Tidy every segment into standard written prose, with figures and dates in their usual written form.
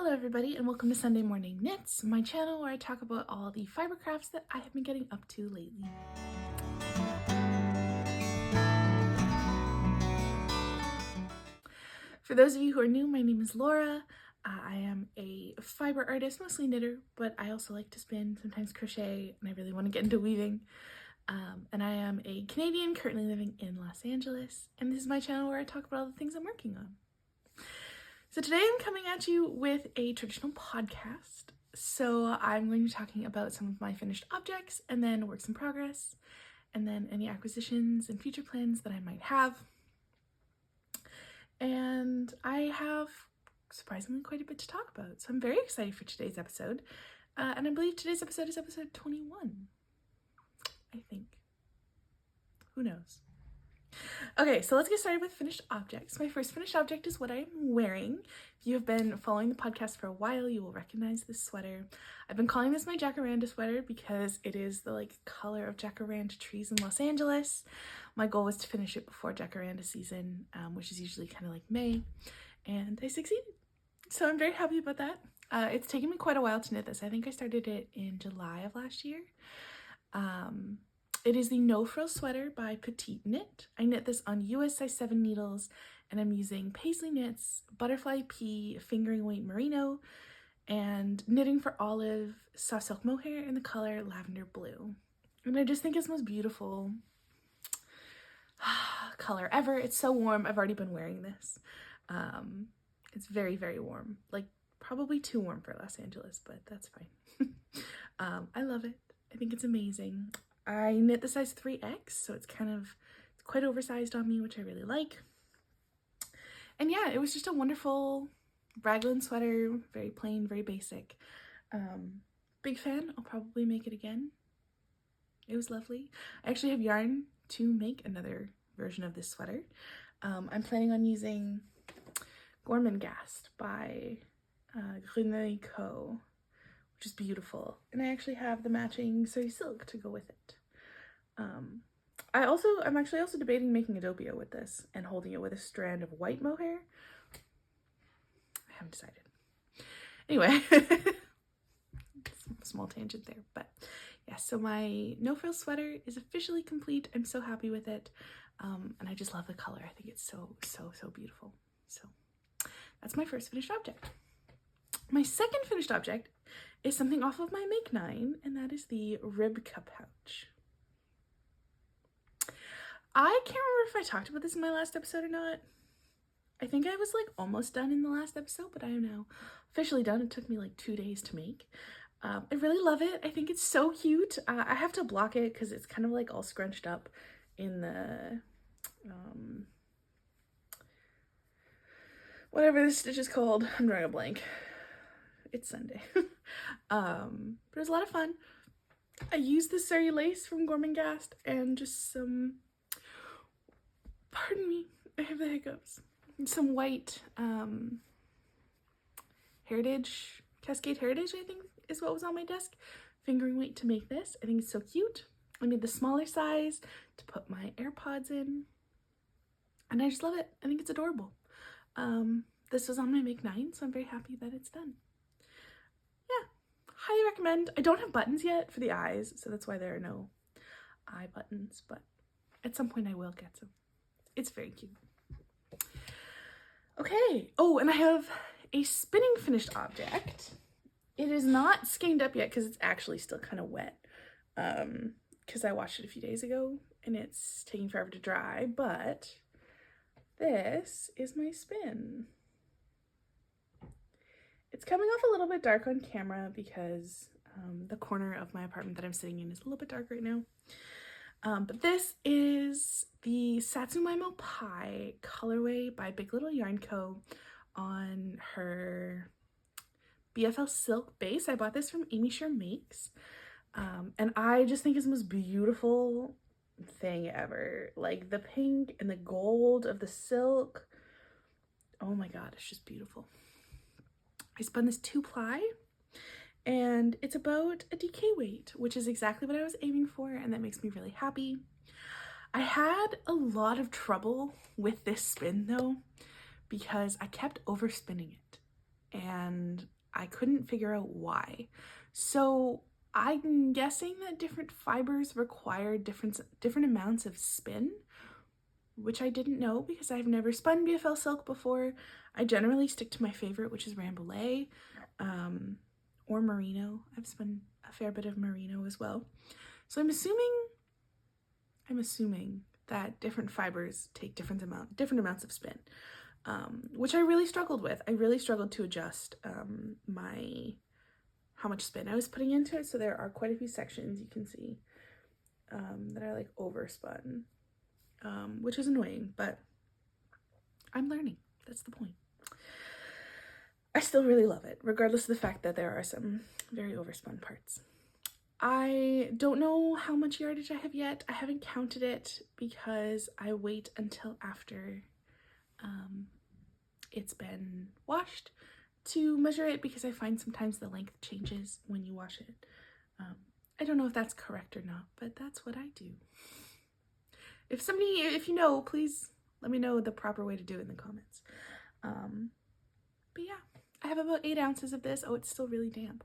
Hello everybody and welcome to Sunday Morning Knits, my channel where I talk about all the fiber crafts that I have been getting up to lately. For those of you who are new, my name is Laura. I am a fiber artist, mostly knitter, but I also like to spin, sometimes crochet, and I really want to get into weaving. And I am a Canadian currently living in Los Angeles, and this is my channel where I talk about all the things I'm working on. So today I'm coming at you with a traditional podcast. So I'm going to be talking about some of my finished objects and then works in progress and then any acquisitions and future plans that I might have. And I have surprisingly quite a bit to talk about. So I'm very excited for today's episode. And I believe today's episode is episode 21, I think. Who knows? Okay, so let's get started with finished objects. My first finished object is what I am wearing. If you have been following the podcast for a while, you will recognize this sweater. I've been calling this my jacaranda sweater because it is the color of jacaranda trees in Los Angeles. My goal was to finish it before jacaranda season, which is usually kind of like May, and I succeeded. So I'm very happy about that. It's taken me quite a while to knit this. I think I started it in July of last year. It is the No Frills sweater by PetiteKnit. I knit this on US size 7 needles, and I'm using Pasley Knits, butterfly pea, fingering weight merino, and knitting for olive soft silk mohair in the color lavender blue. And I just think it's the most beautiful color ever. It's so warm. I've already been wearing this. It's very, very warm. Like probably too warm for Los Angeles, but that's fine. I love it. I think it's amazing. I knit the size 3X, so it's quite oversized on me, which I really like. And yeah, it was just a wonderful raglan sweater, very plain, very basic. Big fan. I'll probably make it again. It was lovely. I actually have yarn to make another version of this sweater. I'm planning on using Gormangast by Rybka Pouch, which is beautiful. And I actually have the matching soy silk to go with it. I'm actually also debating making a doppio with this and holding it with a strand of white mohair. I haven't decided. Anyway, small tangent there, but yeah, so my No Frills sweater is officially complete. I'm so happy with it. And I just love the color. I think it's so beautiful. So that's my first finished object. My second finished object is something off of my Make 9, and that is the Rybka Pouch. I can't remember if I talked about this in my last episode or not. I think I was almost done in the last episode, but I am now officially done. It took me 2 days to make. I really love it. I think it's so cute. I have to block it because it's kind of all scrunched up in the whatever this stitch is called. I'm drawing a blank. It's Sunday. But it was a lot of fun. I used the Surrey lace from Gormangast and just some, pardon me, I have the hiccups, some white heritage, Cascade heritage, I think is what was on my desk, fingering weight to make this. I think it's so cute. I made the smaller size to put my AirPods in, and I just love it. I think it's adorable. This was on my Make 9, so I'm very happy that it's done. Yeah, highly recommend. I don't have buttons yet for the eyes, so that's why there are no eye buttons, but at some point I will get some. It's very cute. Okay, oh, and I have a spinning finished object. It is not skeined up yet because it's actually still kind of wet, because I washed it a few days ago and it's taking forever to dry, but this is my spin. It's coming off a little bit dark on camera because the corner of my apartment that I'm sitting in is a little bit dark right now. But this is the Satsumaimo Pie colorway by Big Little Yarn Co. on her BFL silk base. I bought this from Amy Sure Makes. And I just think it's the most beautiful thing ever. The pink and the gold of the silk. Oh my god, it's just beautiful. I spun this 2-ply, and it's about a DK weight, which is exactly what I was aiming for, and that makes me really happy. I had a lot of trouble with this spin though, because I kept overspinning it, and I couldn't figure out why. So I'm guessing that different fibers require different amounts of spin, which I didn't know because I've never spun BFL silk before. I generally stick to my favorite, which is Rambouillet, or merino. I've spun a fair bit of merino as well. So I'm assuming that different fibers take different amounts of spin, which I really struggled with. I really struggled to adjust how much spin I was putting into it. So there are quite a few sections you can see that are like overspun, which is annoying, but I'm learning. That's the point. I still really love it, regardless of the fact that there are some very overspun parts. I don't know how much yardage I have yet. I haven't counted it because I wait until after it's been washed to measure it, because I find sometimes the length changes when you wash it. I don't know if that's correct or not, but that's what I do. If you know, please let me know the proper way to do it in the comments. But yeah, I have about 8 ounces of this. Oh, it's still really damp.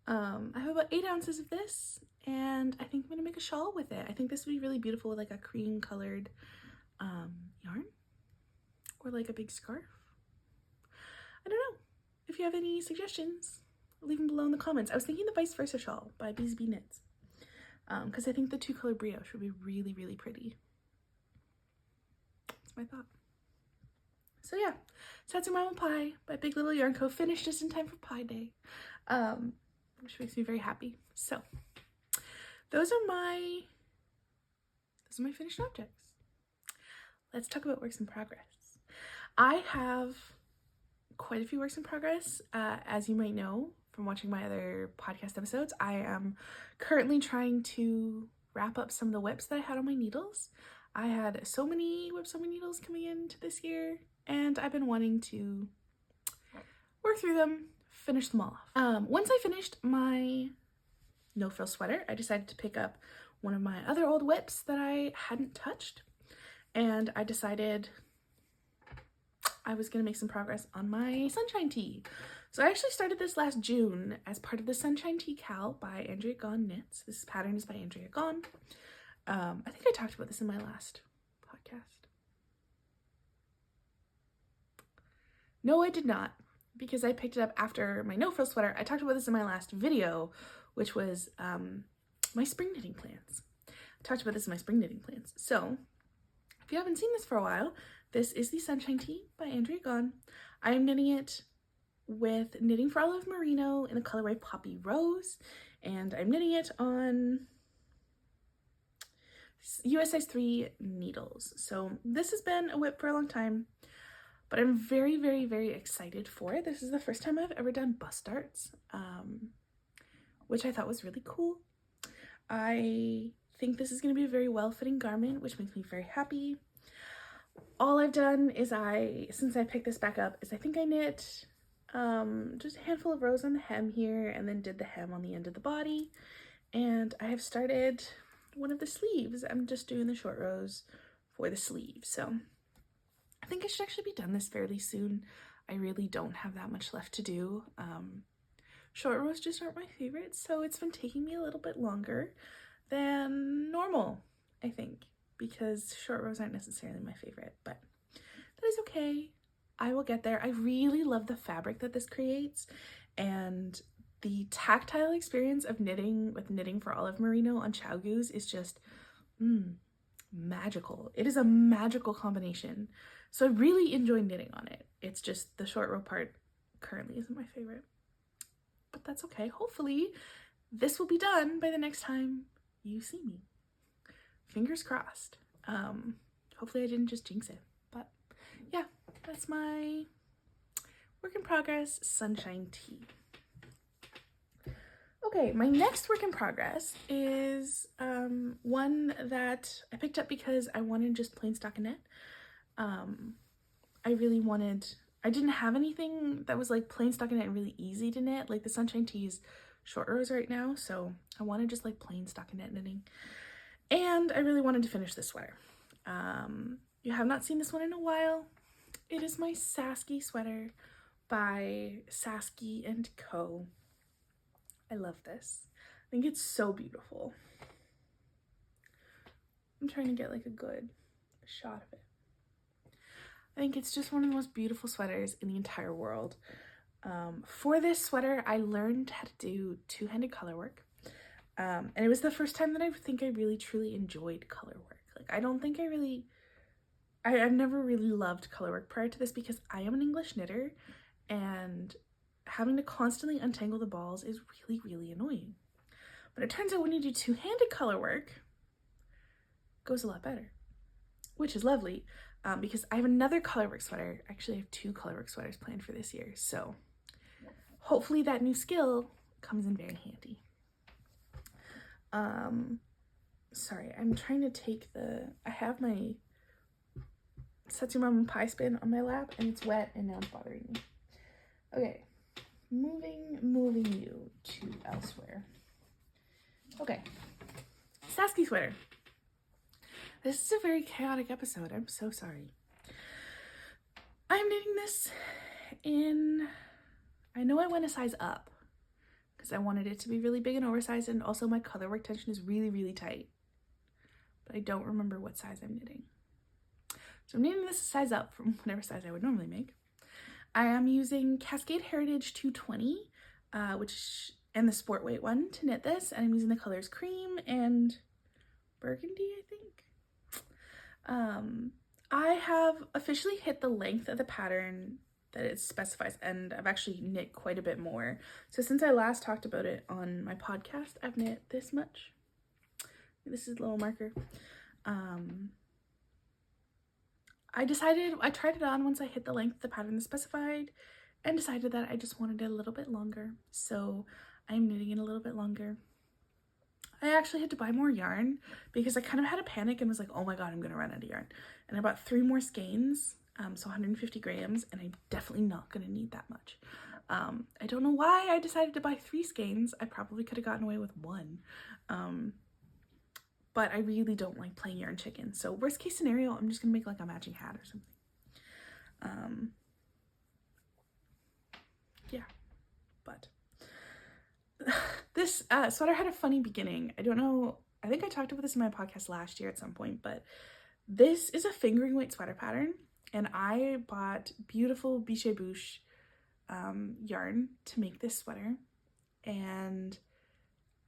I have about 8 ounces of this, and I think I'm gonna make a shawl with it. I think this would be really beautiful with like a cream colored yarn, or like a big scarf. I don't know. If you have any suggestions, leave them below in the comments. I was thinking the vice versa shawl by BZB Knits, because I think the 2-color brioche would be really, really pretty. That's my thought. So yeah, Satsumaimo Pie by Big Little Yarn Co. finished just in time for Pie Day, which makes me very happy. So those are my finished objects. Let's talk about works in progress. I have quite a few works in progress. As you might know from watching my other podcast episodes, I am currently trying to wrap up some of the WIPs that I had on my needles. I had so many WIPs on my needles coming into this year, and I've been wanting to work through them, finish them all off. Once I finished my no frill sweater, I decided to pick up one of my other old WIPs that I hadn't touched, and I decided I was going to make some progress on my Sunshine Tee. So I actually started this last June as part of the Sunshine Tee Cal by Andrea Gaughan Knits. This pattern is by Andrea Gaughan. I think I talked about this in my last podcast. No, I did not, because I picked it up after my no frill sweater. I talked about this in my last video, which was my spring knitting plans. I talked about this in my spring knitting plans. So if you haven't seen this for a while, this is the Sunshine Tee by Andrea Gaughan. I am knitting it with Knitting for Olive Merino in the colorway Poppy Rose, and I'm knitting it on US size 3 needles. So this has been a WIP for a long time, but I'm very, very, very excited for it. This is the first time I've ever done bust darts, which I thought was really cool. I think this is going to be a very well-fitting garment, which makes me very happy. All I've done is since I picked this back up, is I think I knit just a handful of rows on the hem here, and then did the hem on the end of the body. And I have started one of the sleeves. I'm just doing the short rows for the sleeve. So I think I should actually be done this fairly soon. I really don't have that much left to do. Short rows just aren't my favorite, so it's been taking me a little bit longer than normal, I think, because short rows aren't necessarily my favorite, but that is okay. I will get there. I really love the fabric that this creates, and the tactile experience of knitting with Knitting for Olive Merino on Chow Goose is just magical. It is a magical combination. So I really enjoy knitting on it. It's just the short row part currently isn't my favorite, but that's okay. Hopefully this will be done by the next time you see me. Fingers crossed. Hopefully I didn't just jinx it, but yeah, that's my work in progress Sunshine Tee. Okay, my next work in progress is one that I picked up because I wanted just plain stockinette. I didn't have anything that was like plain stockinette and really easy to knit. Like the Sunshine Tee's short rows right now, so I wanted just like plain stockinette knitting. And I really wanted to finish this sweater. You have not seen this one in a while. It is my Saskie Sweater by Saskie and Co. I love this. I think it's so beautiful. I'm trying to get like a good shot of it. I think it's just one of the most beautiful sweaters in the entire world. For this sweater, I learned how to do two-handed color work. And it was the first time that I think I really truly enjoyed color work. Like, I don't think I've never really loved color work prior to this because I am an English knitter and having to constantly untangle the balls is really, really annoying. But it turns out when you do two-handed color work, it goes a lot better, which is lovely because I have another colorwork sweater. Actually, I have 2 colorwork sweaters planned for this year. So hopefully that new skill comes in very handy. Sorry, I'm trying to take I have my Satsumaimo Pie spin on my lap and it's wet and now it's bothering me. Okay, moving you to elsewhere. Okay, Saskie Sweater. This is a very chaotic episode. I'm so sorry. I'm knitting this in, I know I went a size up because I wanted it to be really big and oversized, and also my colorwork tension is really, really tight. But I don't remember what size I'm knitting. So I'm knitting this a size up from whatever size I would normally make. I am using Cascade Heritage 220, and the sport weight one to knit this, and I'm using the colors cream and burgundy, I think. I have officially hit the length of the pattern that it specifies, and I've actually knit quite a bit more. So since I last talked about it on my podcast, I've knit this much. This is a little marker. I tried it on once I hit the length of the pattern that's specified and decided that I just wanted it a little bit longer. So I'm knitting it a little bit longer. I actually had to buy more yarn because I kind of had a panic and was like, oh my god, I'm gonna run out of yarn. And I bought 3 more skeins, so 150 grams, and I'm definitely not gonna need that much. I don't know why I decided to buy 3 skeins. I probably could have gotten away with 1. But I really don't like playing yarn chicken. So worst case scenario, I'm just gonna make like a matching hat or something. Yeah, but this sweater had a funny beginning. I don't know, I think I talked about this in my podcast last year at some point, but this is a fingering weight sweater pattern, and I bought beautiful Biche Bouche yarn to make this sweater, and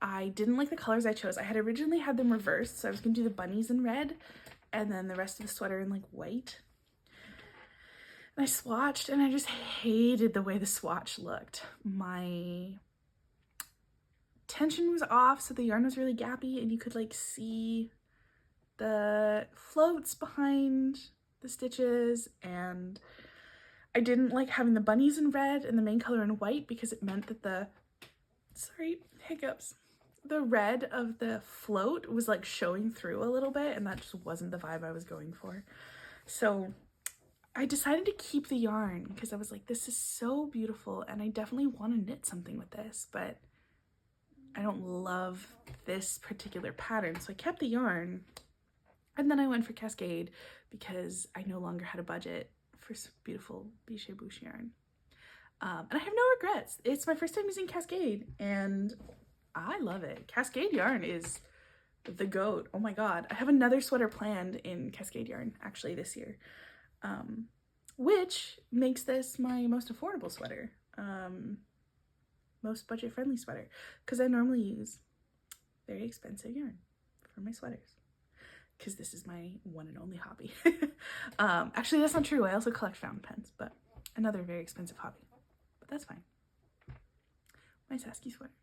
I didn't like the colors I chose. I had originally had them reversed, so I was gonna do the bunnies in red and then the rest of the sweater in like white. And I swatched and I just hated the way the swatch looked. My tension was off, so the yarn was really gappy and you could like see the floats behind the stitches, and I didn't like having the bunnies in red and the main color in white because it meant that the red of the float was like showing through a little bit, and that just wasn't the vibe I was going for. So I decided to keep the yarn because I was like, this is so beautiful and I definitely want to knit something with this, but I don't love this particular pattern. So I kept the yarn, and then I went for Cascade because I no longer had a budget for some beautiful Biche Bouche yarn. And I have no regrets. It's my first time using Cascade and I love it. Cascade yarn is the goat. Oh my god. I have another sweater planned in Cascade yarn actually this year, which makes this my most affordable sweater, most budget friendly sweater, because I normally use very expensive yarn for my sweaters because this is my one and only hobby. Actually, that's not true. I also collect fountain pens, but another very expensive hobby, but that's fine. My Saskie sweater.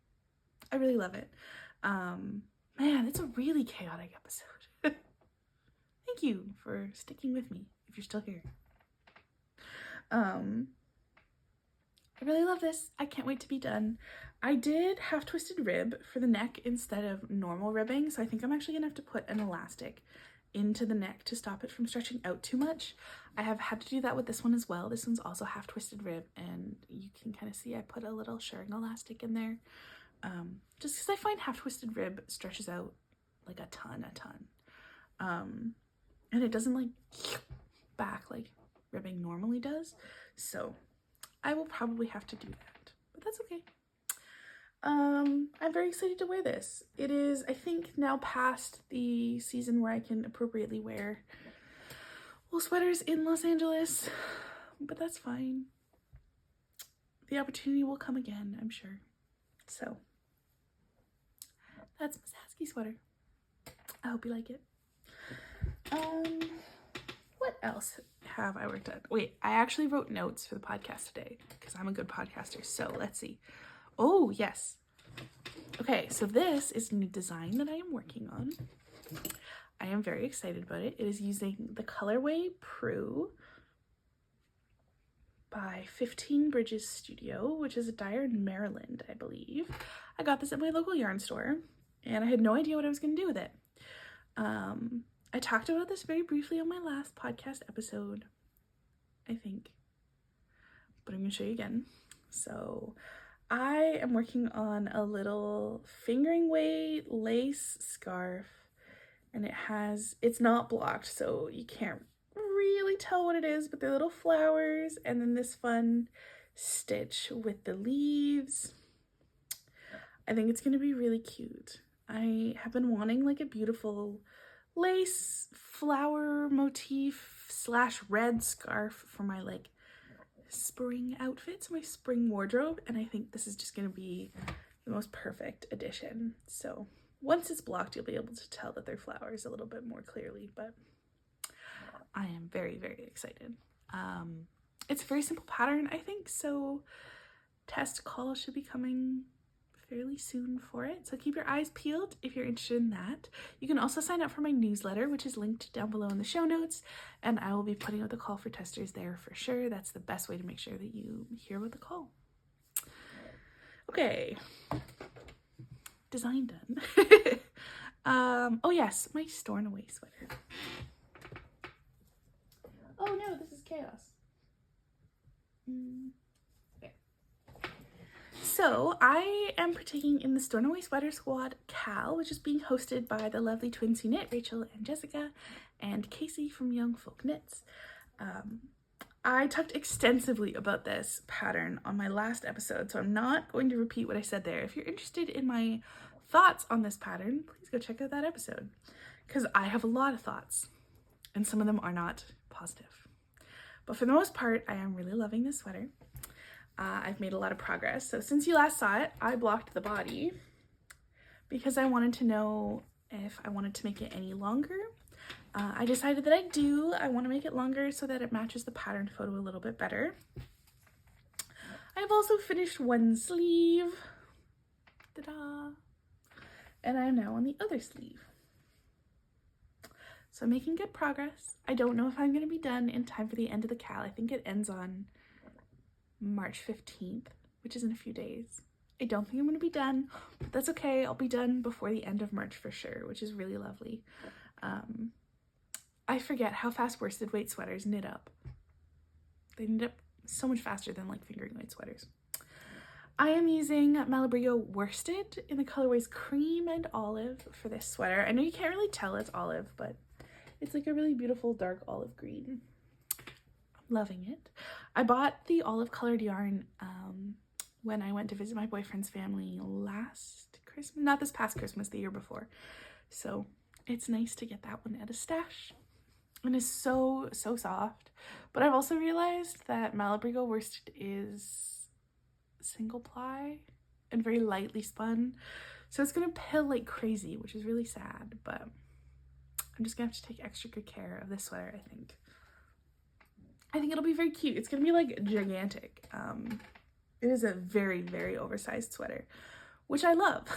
I really love it. Man, it's a really chaotic episode. Thank you for sticking with me if you're still here. I really love this. I can't wait to be done. I did half twisted rib for the neck instead of normal ribbing, so I think I'm actually gonna have to put an elastic into the neck to stop it from stretching out too much. I have had to do that with this one as well. This one's also half twisted rib, and you can kind of see I put a little shirring elastic in there. Just because I find half twisted rib stretches out like a ton. And it doesn't like back like ribbing normally does. So I will probably have to do that, but that's okay. I'm very excited to wear this. It is, I think, now past the season where I can appropriately wear wool sweaters in Los Angeles, but that's fine. The opportunity will come again, I'm sure. So that's my Saskie sweater. I hope you like it. What else have I worked on? Wait, I actually wrote notes for the podcast today because I'm a good podcaster. So let's see. Oh, yes. Okay, so this is a new design that I am working on. I am very excited about it. It is using the colorway Prue by 15 Bridges Studio, which is a dyer in Maryland, I believe. I got this at my local yarn store, and I had no idea what I was going to do with it. I talked about this very briefly on my last podcast episode, I think, but I'm going to show you again. So I am working on a little fingering weight lace scarf, and it's not blocked, so you can't really tell what it is, but they're little flowers and then this fun stitch with the leaves. I think it's going to be really cute. I have been wanting like a beautiful lace flower motif / red scarf for my like spring outfits, my spring wardrobe, and I think this is just going to be the most perfect addition. So once it's blocked, you'll be able to tell that they're flowers a little bit more clearly, but I am very, very excited. It's a very simple pattern, I think, so test call should be coming fairly soon for it, so keep your eyes peeled if you're interested in that. You can also sign up for my newsletter, which is linked down below in the show notes, and I will be putting out the call for testers there for sure. That's the best way to make sure that you hear about the call. Okay, design done. Oh yes, my Stornoway sweater. Oh no, this is chaos. Okay. So I am partaking in the Stornoway Sweater Squad Cal, which is being hosted by the lovely twins who knit, Rachel and Jessica, and Casey from Young Folk Knits. I talked extensively about this pattern on my last episode, so I'm not going to repeat what I said there. If you're interested in my thoughts on this pattern, please go check out that episode, because I have a lot of thoughts, and some of them are not positive. But for the most part, I am really loving this sweater. I've made a lot of progress. So since you last saw it, I blocked the body because I wanted to know if I wanted to make it any longer. I decided that I want to make it longer so that it matches the pattern photo a little bit better. I've also finished one sleeve. Ta-da! And I am now on the other sleeve. So I'm making good progress. I don't know if I'm going to be done in time for the end of the Cal. I think it ends on March 15th, which is in a few days. I don't think I'm going to be done, but that's okay. I'll be done before the end of March for sure, which is really lovely. I forget how fast worsted weight sweaters knit up. They knit up so much faster than like fingering weight sweaters. I am using Malabrigo worsted in the colorways cream and olive for this sweater. I know you can't really tell it's olive, but it's like a really beautiful dark olive green. I'm loving it. I bought the olive colored yarn when I went to visit my boyfriend's family last Christmas, not this past Christmas, the year before. So it's nice to get that one at a stash. And it's so, so soft. But I've also realized that Malabrigo worsted is single ply and very lightly spun. So it's gonna pill like crazy, which is really sad, but I'm just gonna have to take extra good care of this sweater, I think. I think it'll be very cute. It's gonna be like gigantic. It is a very, very oversized sweater, which I love.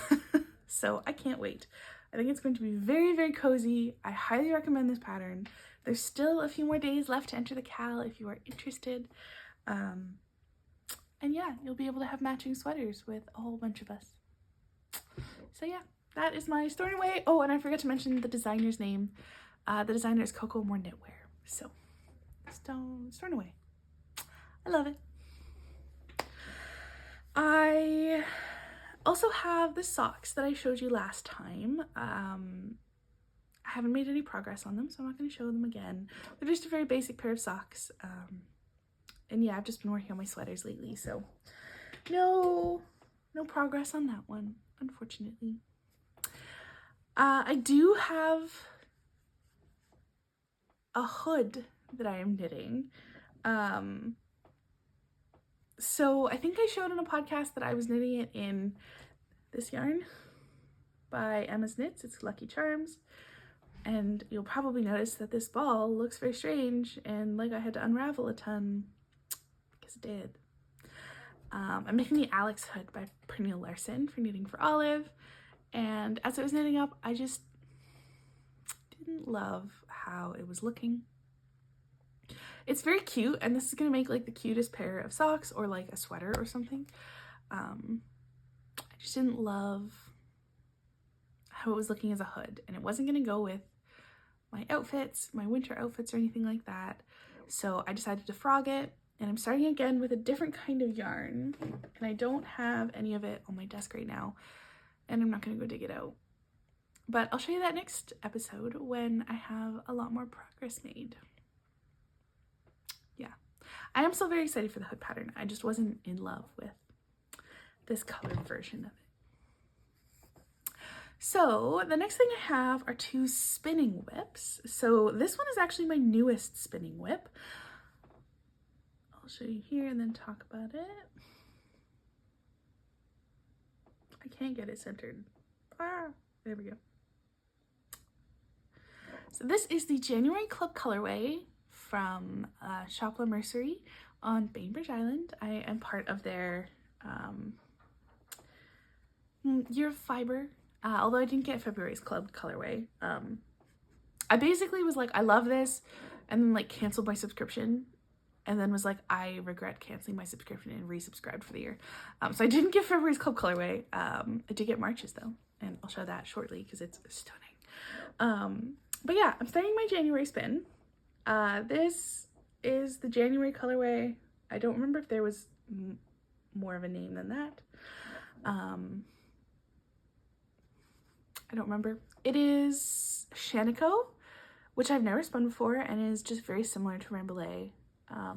So I can't wait. I think it's going to be very, very cozy. I highly recommend this pattern. There's still a few more days left to enter the Cal if you are interested. And yeah, you'll be able to have matching sweaters with a whole bunch of us. So yeah, that is my Stornoway. Oh, and I forgot to mention the designer's name. The designer is Cocoamour Knitwear. So, Stornoway. I love it. I also have the socks that I showed you last time. I haven't made any progress on them, so I'm not going to show them again. They're just a very basic pair of socks. And yeah, I've just been working on my sweaters lately, so no progress on that one, unfortunately. I do have a hood that I am knitting. So I think I showed on a podcast that I was knitting it in this yarn by Emma's Knits. It's Lucky Charms. And you'll probably notice that this ball looks very strange and like I had to unravel a ton, because it did. I'm making the Alex hood by Pernille Larson for Knitting for Olive. And as I was knitting up, I just didn't love how it was looking. It's very cute, and this is gonna make like the cutest pair of socks or like a sweater or something. I just didn't love how it was looking as a hood, and it wasn't gonna go with my outfits, my winter outfits or anything like that. So I decided to frog it, and I'm starting again with a different kind of yarn, and I don't have any of it on my desk right now, and I'm not gonna go dig it out. But I'll show you that next episode when I have a lot more progress made. Yeah, I am still very excited for the hood pattern. I just wasn't in love with this colored version of it. So the next thing I have are 2 spinning whips. So this one is actually my newest spinning whip. I'll show you here and then talk about it. I can't get it centered. There we go. So this is the January Club colorway from Shopla Mercery on Bainbridge Island. I am part of their Year of Fibre, although I didn't get February's club colorway. I basically was like, I love this, and then like canceled my subscription, and then was like, I regret canceling my subscription and resubscribed for the year. So I didn't get February's club colorway. I did get March's though, and I'll show that shortly because it's stunning. But yeah, I'm starting my January spin. This is the January colorway. I don't remember if there was more of a name than that. I don't remember. It is Shanico, which I've never spun before and is just very similar to Rambouillet. I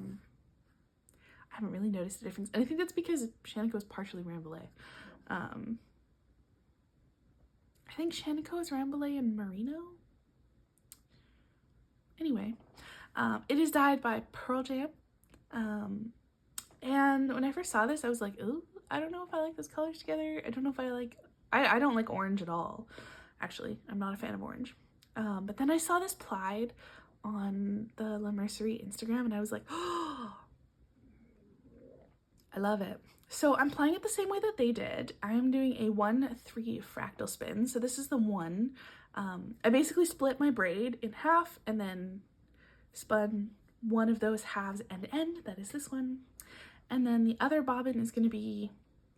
haven't really noticed the difference, and I think that's because Shanico is partially Rambouillet. I think Shanico is Rambouillet and merino. Anyway, it is dyed by Pearl Jam, and when I first saw this I was like, ooh, I don't know if I like those colors together. I don't know if I like, I don't like orange at all, actually. I'm not a fan of orange. But then I saw this plied on the La Mercerie Instagram and I was like, oh, I love it. So I'm playing it the same way that they did. I am doing a 1-3 fractal spin. So this is the one. I basically split my braid in half and then spun one of those halves end to end. That is this one. And then the other bobbin is going to be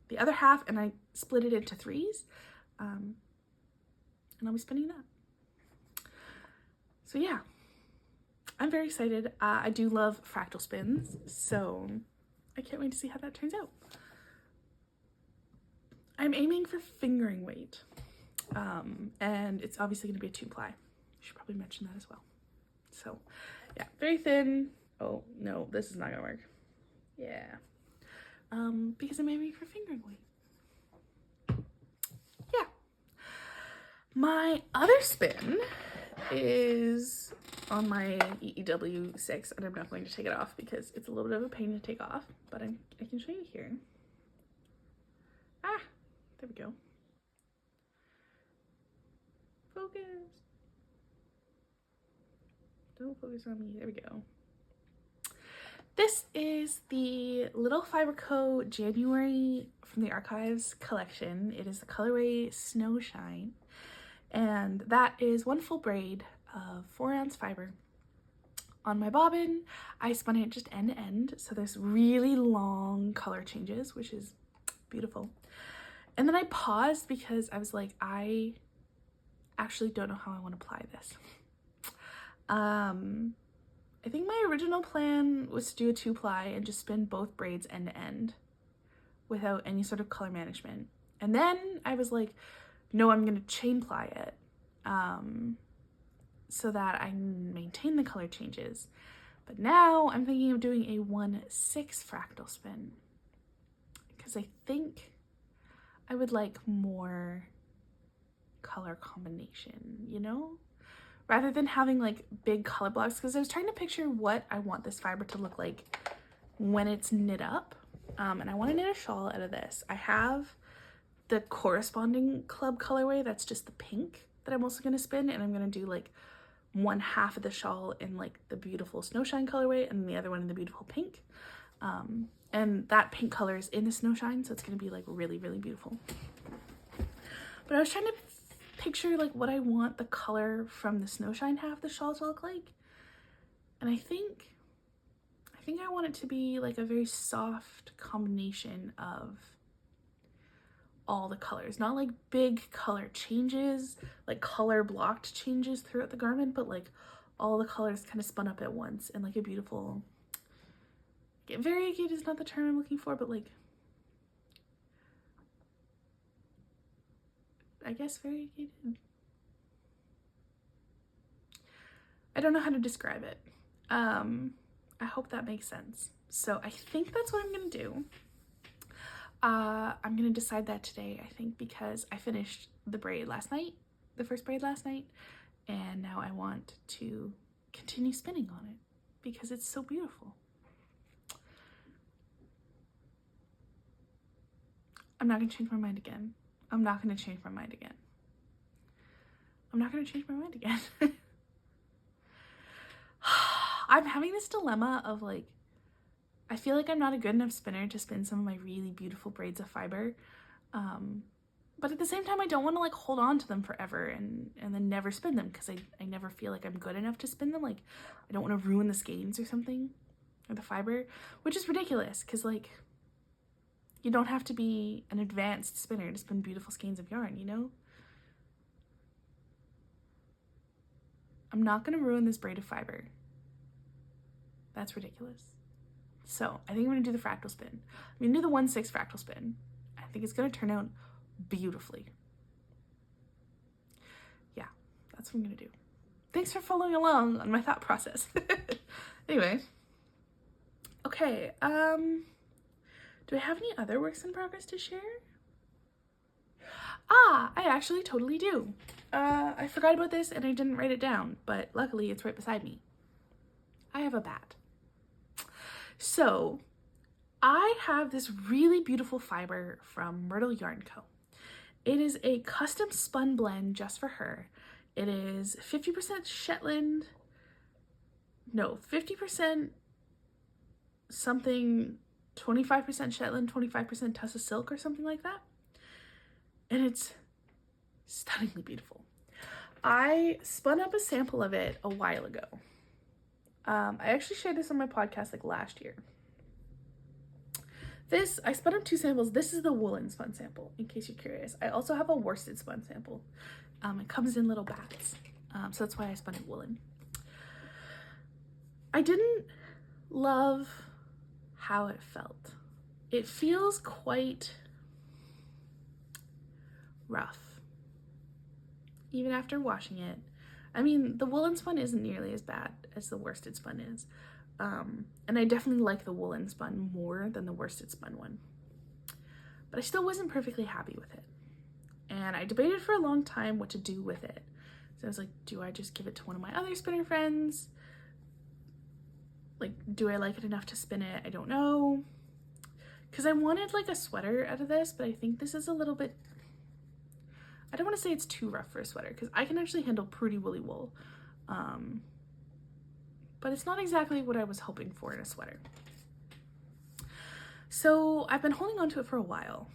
the other half, and I split it into 3s. And I'll be spinning that. So yeah, I'm very excited. I do love fractal spins, so I can't wait to see how that turns out. I'm aiming for fingering weight, and it's obviously going to be a 2-ply. I should probably mention that as well. So yeah, very thin. Oh no, this is not gonna work. Yeah, because I'm aiming for fingering weight. Yeah, my other spin is on my EEW6, and I'm not going to take it off because it's a little bit of a pain to take off, but I can show you here. Ah, there we go. Focus. Don't focus on me. There we go. This is the Little Fibre Co. January from the Archives collection. It is the colorway Snowshine, and that is 1 full braid of 4-ounce fiber. On my bobbin, I spun it just end to end, so there's really long color changes, which is beautiful. And then I paused because I was like, I actually don't know how I want to apply this. I think my original plan was to do a 2-ply and just spin both braids end to end without any sort of color management. And then I was like, no, I'm going to chain ply it so that I maintain the color changes. But now I'm thinking of doing a 1/6 fractal spin because I think I would like more color combination, you know? Rather than having like big color blocks, because I was trying to picture what I want this fiber to look like when it's knit up. And I want to knit a shawl out of this. I have the corresponding club colorway that's just the pink that I'm also going to spin, and I'm going to do like 1/2 of the shawl in like the beautiful Snowshine colorway and the other one in the beautiful pink. And that pink color is in the Snowshine, so it's going to be like really, really beautiful. But I was trying to picture like what I want the color from the Snowshine half of the shawl to look like. And I think I want it to be like a very soft combination of all the colors, not like big color changes, like color blocked changes throughout the garment, but like all the colors kind of spun up at once in like a beautiful, variegated is not the term I'm looking for, but like, I guess variegated. I don't know how to describe it. I hope that makes sense. So I think that's what I'm gonna do. I'm gonna decide that today, I think, because I finished the braid last night, the first braid last night, and now I want to continue spinning on it because it's so beautiful. I'm not gonna change my mind again. I'm not gonna change my mind again. I'm not gonna change my mind again. I'm having this dilemma of like, I feel like I'm not a good enough spinner to spin some of my really beautiful braids of fiber. But at the same time, I don't want to like hold on to them forever and then never spin them because I never feel like I'm good enough to spin them. Like, I don't want to ruin the skeins or something, or the fiber, which is ridiculous because like, you don't have to be an advanced spinner to spin beautiful skeins of yarn, you know? I'm not going to ruin this braid of fiber. That's ridiculous. So I think I'm going to do the fractal spin. I'm going to do the 1/6 fractal spin. I think it's going to turn out beautifully. Yeah, that's what I'm going to do. Thanks for following along on my thought process. Anyway. Okay, do I have any other works in progress to share? I actually totally do. I forgot about this and I didn't write it down, but luckily it's right beside me. I have a bat. So I have this really beautiful fiber from Myrtle Yarn Co. It is a custom spun blend just for her. It is 50% Shetland, no, 50% something, 25% Shetland, 25% Tussa Silk or something like that. And it's stunningly beautiful. I spun up a sample of it a while ago. I actually shared this on my podcast like last year. I spun up 2 samples. This is the woolen spun sample, in case you're curious. I also have a worsted spun sample. It comes in little bats. So that's why I spun it woolen. I didn't love how it felt. It feels quite rough, even after washing it. I mean, the woolen spun isn't nearly as bad as the worsted spun is. And I definitely like the woolen spun more than the worsted spun one. But I still wasn't perfectly happy with it. And I debated for a long time what to do with it. So I was like, do I just give it to one of my other spinner friends? Like, do I like it enough to spin it? I don't know. Because I wanted like a sweater out of this, but I think this is a little bit, I don't want to say it's too rough for a sweater because I can actually handle pretty woolly wool. But it's not exactly what I was hoping for in a sweater. So I've been holding on to it for a while.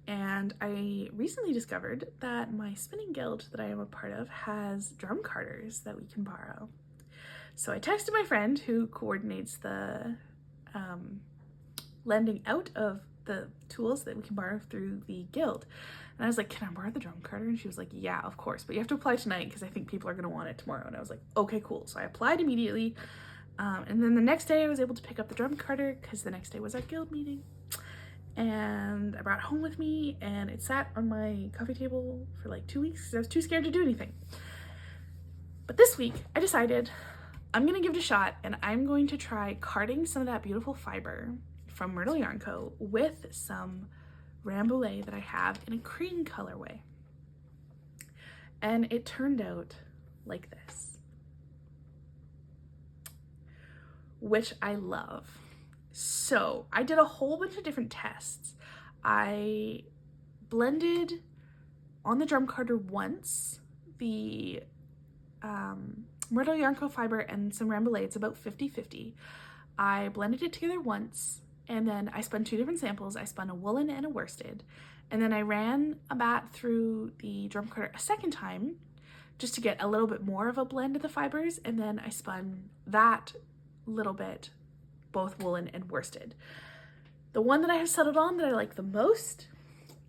And I recently discovered that my spinning guild that I am a part of has drum carters that we can borrow. So I texted my friend who coordinates the lending out of the tools that we can borrow through the guild. And I was like, can I borrow the drum carter? And she was like, yeah, of course, but you have to apply tonight because I think people are going to want it tomorrow. And I was like, okay, cool. So I applied immediately. And then the next day I was able to pick up the drum carter because the next day was our guild meeting. And I brought it home with me and it sat on my coffee table for like 2 weeks because I was too scared to do anything. But this week I decided I'm gonna give it a shot, and I'm going to try carding some of that beautiful fiber from Merino Yarn Co. with some Rambouillet that I have in a cream colorway. And it turned out like this, which I love. So I did a whole bunch of different tests. I blended on the drum carder once the Merino Yarn Co. fiber and some Rambouillet. It's about 50-50. I blended it together once, and then I spun 2 different samples. I spun a woolen and a worsted, and then I ran a bat through the drum carder a second time just to get a little bit more of a blend of the fibers, and then I spun that little bit, both woolen and worsted. The one that I have settled on that I like the most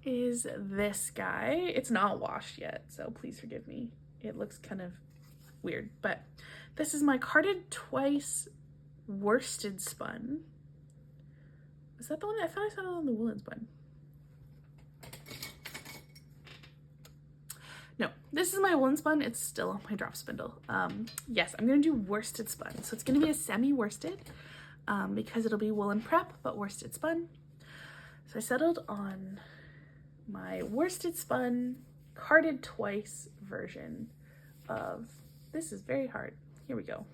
is this guy. It's not washed yet, so please forgive me. It looks kind of weird, but this is my carded twice worsted spun. Is that the one? I thought I settled on the woolen spun. No, this is my woolen spun. It's still on my drop spindle. Yes, I'm gonna do worsted spun. So it's gonna be a semi-worsted because it'll be woolen prep, but worsted spun. So I settled on my worsted spun, carded twice version of, this is very hard, here we go,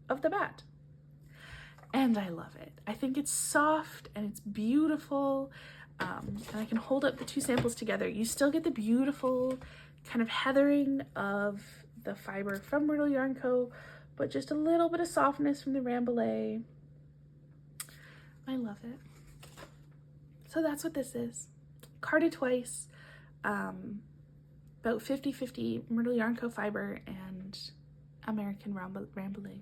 of the bat. And I love it. I think it's soft and it's beautiful. And I can hold up the 2 samples together. You still get the beautiful kind of heathering of the fiber from Merino Yarn Co., but just a little bit of softness from the Rambouillet. I love it. So that's what this is. Carded twice, about 50-50 Merino Yarn Co. fiber and American Rambouillet.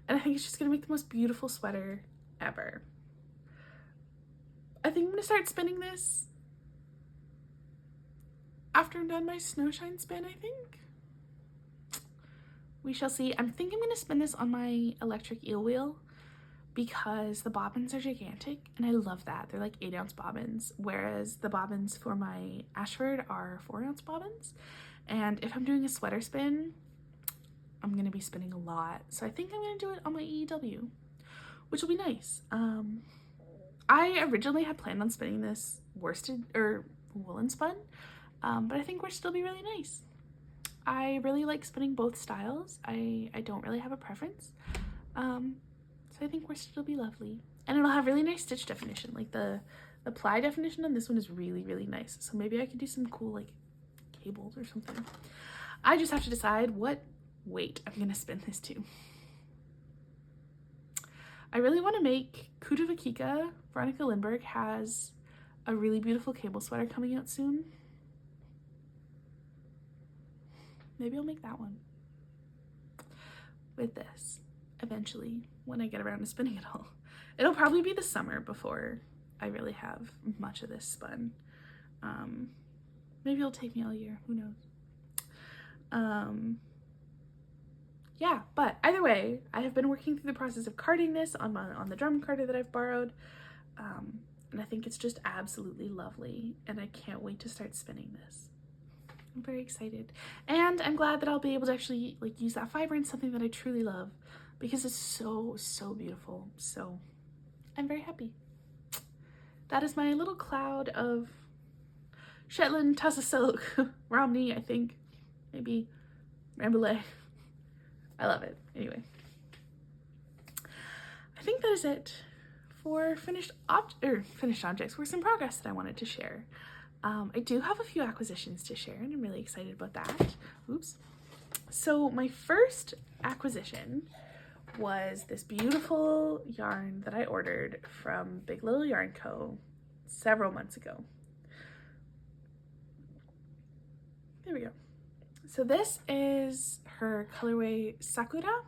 And I think it's just gonna make the most beautiful sweater ever. I think I'm gonna start spinning this after I'm done my Snowshine spin, I think. We shall see. I'm thinking I'm gonna spin this on my electric eel wheel because the bobbins are gigantic and I love that. They're like 8-ounce bobbins, whereas the bobbins for my Ashford are 4-ounce bobbins. And if I'm doing a sweater spin, I'm gonna be spinning a lot. So I think I'm gonna do it on my EEW, which will be nice. I originally had planned on spinning this worsted or woolen spun, but I think worsted will be really nice. I really like spinning both styles. I don't really have a preference. So I think worsted will be lovely. And it'll have really nice stitch definition. Like the ply definition on this one is really, really nice. So maybe I could do some cool like cables or something. I just have to decide what weight I'm gonna spin this to. I really want to make Kuta Vakika. Veronica Lindbergh has a really beautiful cable sweater coming out soon. Maybe I'll make that one with this eventually when I get around to spinning it all. It'll probably be the summer before I really have much of this spun. Maybe it'll take me all year, who knows. Yeah, but either way, I have been working through the process of carding this on the drum carder that I've borrowed, and I think it's just absolutely lovely, and I can't wait to start spinning this. I'm very excited, and I'm glad that I'll be able to actually like use that fiber in something that I truly love because it's so, so beautiful. So I'm very happy. That is my little cloud of Shetland Tussa Silk, Romney, I think, maybe Rambouillet. I love it. Anyway, I think that is it for finished objects, works in progress that I wanted to share. I do have a few acquisitions to share, and I'm really excited about that. Oops. So my first acquisition was this beautiful yarn that I ordered from Big Little Yarn Co. several months ago. There we go. So this is her colorway Sakura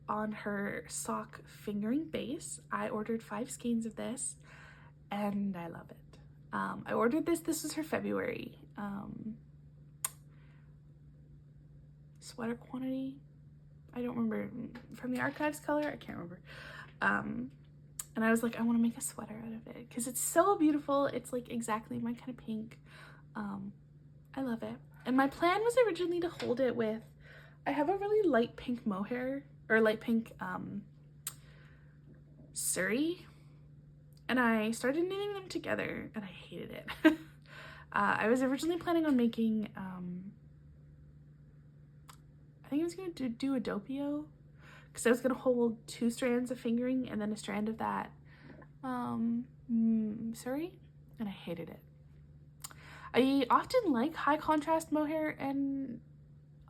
on her sock fingering base. I ordered 5 skeins of this and I love it. I ordered this was her February sweater quantity. I don't remember, from the archives color, I can't remember. And I was like, I want to make a sweater out of it because it's so beautiful. It's like exactly my kind of pink. I love it. And my plan was originally to hold it with, I have a really light pink mohair or light pink Surrey, and I started knitting them together and I hated it. I was originally planning on making, I think I was going to do a doppio, because I was going to hold 2 strands of fingering and then a strand of that Surrey, and I hated it. I often like high contrast mohair and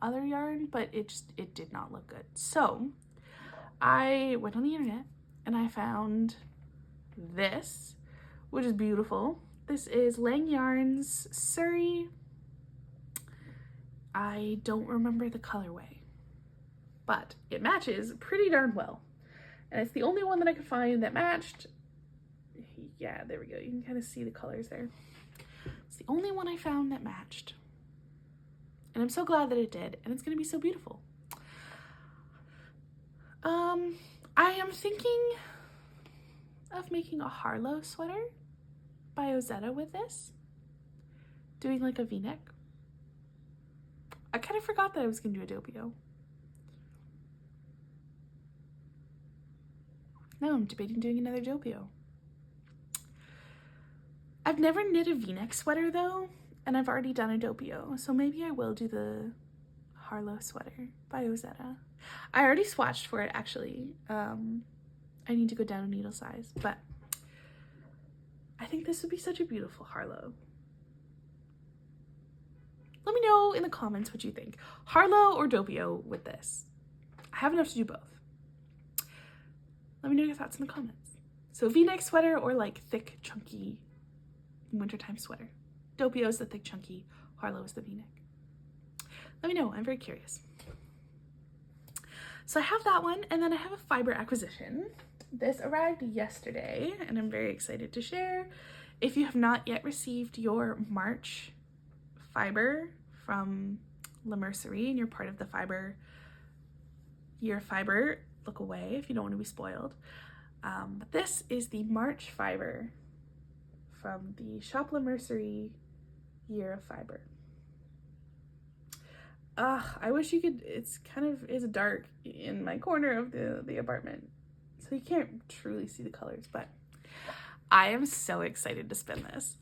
other yarn, but it did not look good. So I went on the internet and I found this, which is beautiful. This is Lang Yarns Surrey. I don't remember the colorway, but it matches pretty darn well. And it's the only one that I could find that matched. Yeah, there we go. You can kind of see the colors there. It's the only one I found that matched. And I'm so glad that it did, and it's going to be so beautiful. I am thinking of making a Harlow sweater by Ozetta with this. Doing like a v-neck. I kind of forgot that I was going to do a doppio. Now I'm debating doing another doppio. I've never knit a v-neck sweater though, and I've already done a doppio, so maybe I will do the Harlow sweater by Ozetta. I already swatched for it actually. I need to go down a needle size, but I think this would be such a beautiful Harlow. Let me know in the comments what you think. Harlow or doppio with this. I have enough to do both. Let me know your thoughts in the comments. So v-neck sweater or like thick, chunky wintertime sweater. Doppio is the thick, chunky. Harlow is the v-neck. Let me know. I'm very curious. So I have that one, and then I have a fiber acquisition. This arrived yesterday, and I'm very excited to share. If you have not yet received your March fiber from La Mercerie and you're part of the fiber, look away if you don't want to be spoiled. But this is the March fiber from the Shop La Mercerie Year of Fiber. I wish you could, it's dark in my corner of the apartment, so you can't truly see the colors, but I am so excited to spin this.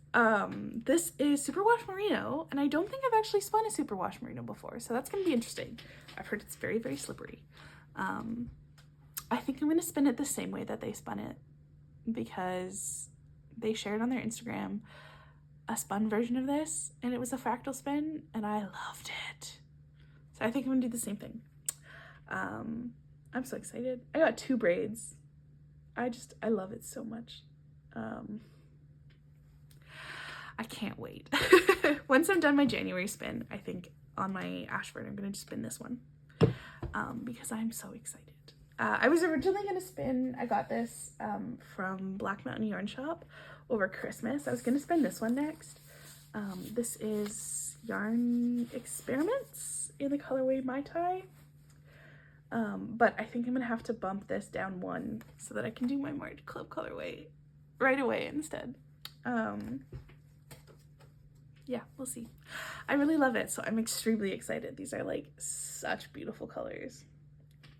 This is superwash merino, and I don't think I've actually spun a superwash merino before, so that's going to be interesting. I've heard it's very, very slippery. I think I'm going to spin it the same way that they spun it, because they shared on their Instagram a spun version of this, and it was a fractal spin, and I loved it. So I think I'm going to do the same thing. I'm so excited. I got 2 braids. I love it so much. I can't wait. Once I'm done my January spin, I think on my Ashford, I'm going to spin this one, because I'm so excited. I was originally going to spin, I got this from Black Mountain Yarn Shop over Christmas. I was going to spin this one next. This is Yarn Experiments in the colorway Mai Tai. But I think I'm going to have to bump this down 1 so that I can do my March Club colorway right away instead. Yeah, we'll see. I really love it, so I'm extremely excited. These are like such beautiful colors.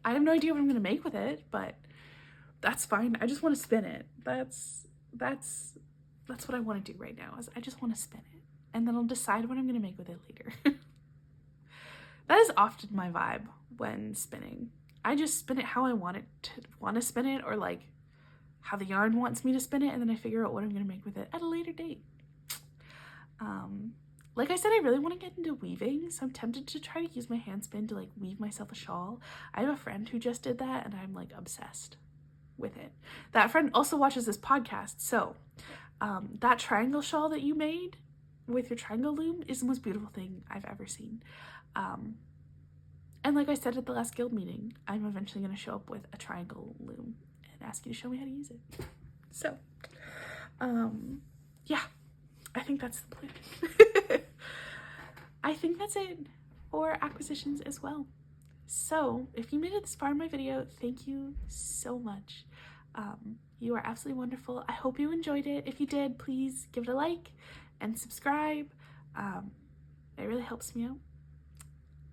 I have no idea what I'm going to make with it, but that's fine. I just want to spin it. That's what I want to do right now, is I just want to spin it, and then I'll decide what I'm going to make with it later. That is often my vibe when spinning. I just spin it how I want to spin it, or like how the yarn wants me to spin it, and then I figure out what I'm going to make with it at a later date. Like I said, I really want to get into weaving, so I'm tempted to try to use my hand spin to like weave myself a shawl. I have a friend who just did that, and I'm like obsessed with it. That friend also watches this podcast, so that triangle shawl that you made with your triangle loom is the most beautiful thing I've ever seen. And like I said at the last guild meeting, I'm eventually going to show up with a triangle loom and ask you to show me how to use it. So, yeah, I think that's the plan. I think that's it for acquisitions as well. So if you made it this far in my video, thank you so much. You are absolutely wonderful. I hope you enjoyed it. If you did, please give it a like and subscribe. It really helps me out.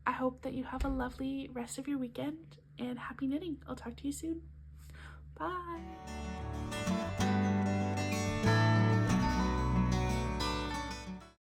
I hope that you have a lovely rest of your weekend, and happy knitting. I'll talk to you soon. Bye.